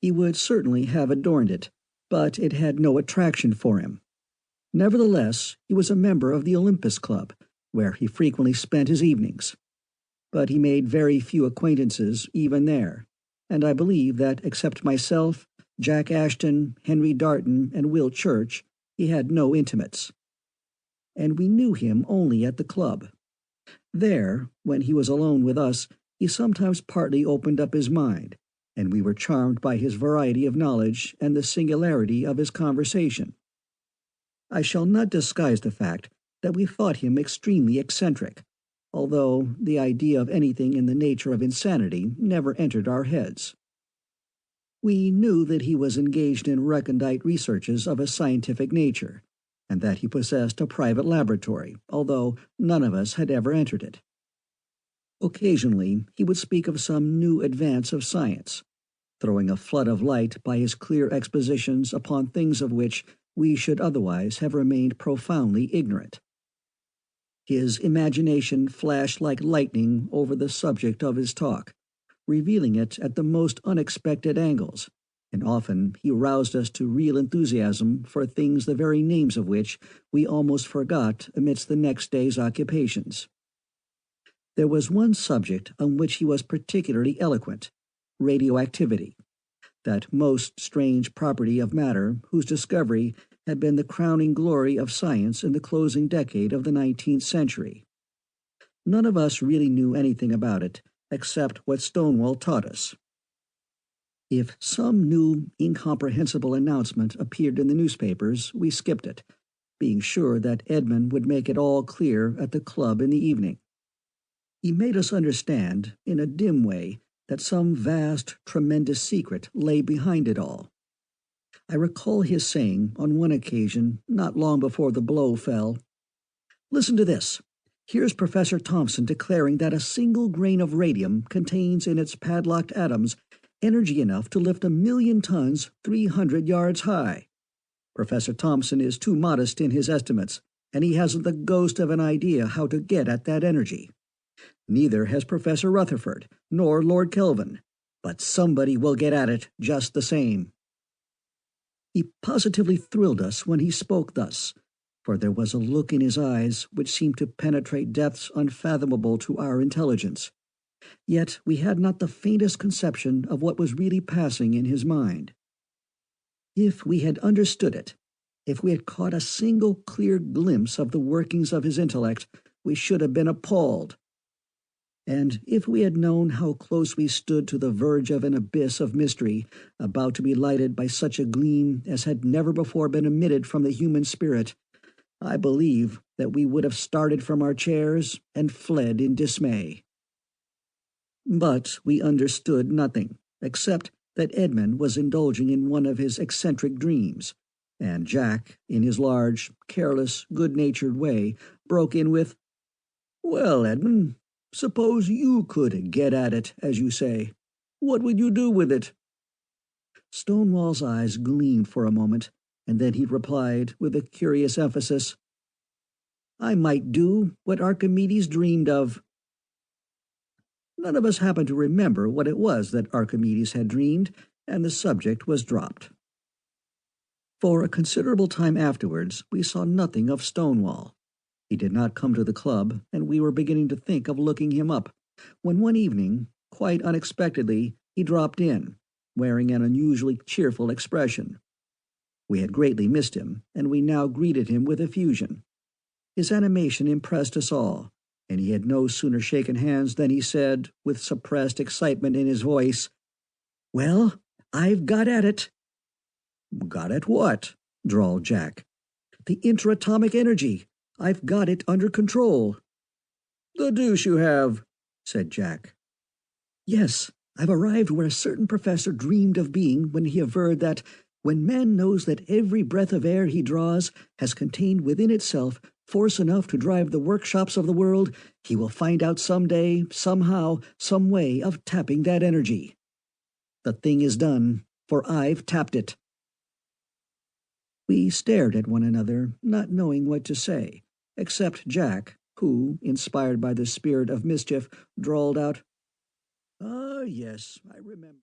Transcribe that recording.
He would certainly have adorned it, but it had no attraction for him. Nevertheless, he was a member of the Olympus Club, where he frequently spent his evenings. But he made very few acquaintances even there, and I believe that except myself, Jack Ashton, Henry Darton, and Will Church, he had no intimates. And we knew him only at the club. There, when he was alone with us, he sometimes partly opened up his mind, and we were charmed by his variety of knowledge and the singularity of his conversation. I shall not disguise the fact that we thought him extremely eccentric, although the idea of anything in the nature of insanity never entered our heads. We knew that he was engaged in recondite researches of a scientific nature, and that he possessed a private laboratory, although none of us had ever entered it. Occasionally he would speak of some new advance of science, throwing a flood of light by his clear expositions upon things of which we should otherwise have remained profoundly ignorant. His imagination flashed like lightning over the subject of his talk, revealing it at the most unexpected angles, and often he roused us to real enthusiasm for things the very names of which we almost forgot amidst the next day's occupations. There was one subject on which he was particularly eloquent: radioactivity, that most strange property of matter whose discovery had been the crowning glory of science in the closing decade of the 19th century. None of us really knew anything about it, except what Stonewall taught us. If some new, incomprehensible announcement appeared in the newspapers, we skipped it, being sure that Edmund would make it all clear at the club in the evening. He made us understand, in a dim way, that some vast, tremendous secret lay behind it all. I recall his saying, on one occasion, not long before the blow fell, "Listen to this. Here's Professor Thomson declaring that a single grain of radium contains in its padlocked atoms energy enough to lift 1,000,000 tons 300 yards high. Professor Thomson is too modest in his estimates, and he hasn't the ghost of an idea how to get at that energy. Neither has Professor Rutherford, nor Lord Kelvin, but somebody will get at it just the same." He positively thrilled us when he spoke thus, for there was a look in his eyes which seemed to penetrate depths unfathomable to our intelligence. Yet we had not the faintest conception of what was really passing in his mind. If we had understood it, if we had caught a single clear glimpse of the workings of his intellect, we should have been appalled. And if we had known how close we stood to the verge of an abyss of mystery, about to be lighted by such a gleam as had never before been emitted from the human spirit, I believe that we would have started from our chairs and fled in dismay. But we understood nothing, except that Edmund was indulging in one of his eccentric dreams, and Jack, in his large, careless, good-natured way, broke in with, "Well, Edmund, suppose you could get at it, as you say. What would you do with it?" Stonewall's eyes gleamed for a moment, and then he replied, with a curious emphasis, "I might do what Archimedes dreamed of." None of us happened to remember what it was that Archimedes had dreamed, and the subject was dropped. For a considerable time afterwards we saw nothing of Stonewall. He did not come to the club, and we were beginning to think of looking him up, when one evening, quite unexpectedly, he dropped in, wearing an unusually cheerful expression. We had greatly missed him, and we now greeted him with effusion. His animation impressed us all, and he had no sooner shaken hands than he said, with suppressed excitement in his voice, "Well, I've got at it." "Got at what?" drawled Jack. "The interatomic energy. I've got it under control." "The deuce you have," said Jack. "Yes, I've arrived where a certain professor dreamed of being when he averred that, when man knows that every breath of air he draws has contained within itself force enough to drive the workshops of the world, he will find out some day, somehow, some way of tapping that energy. The thing is done, for I've tapped it." We stared at one another, not knowing what to say, except Jack, who, inspired by the spirit of mischief, drawled out, "Ah, yes, I remember."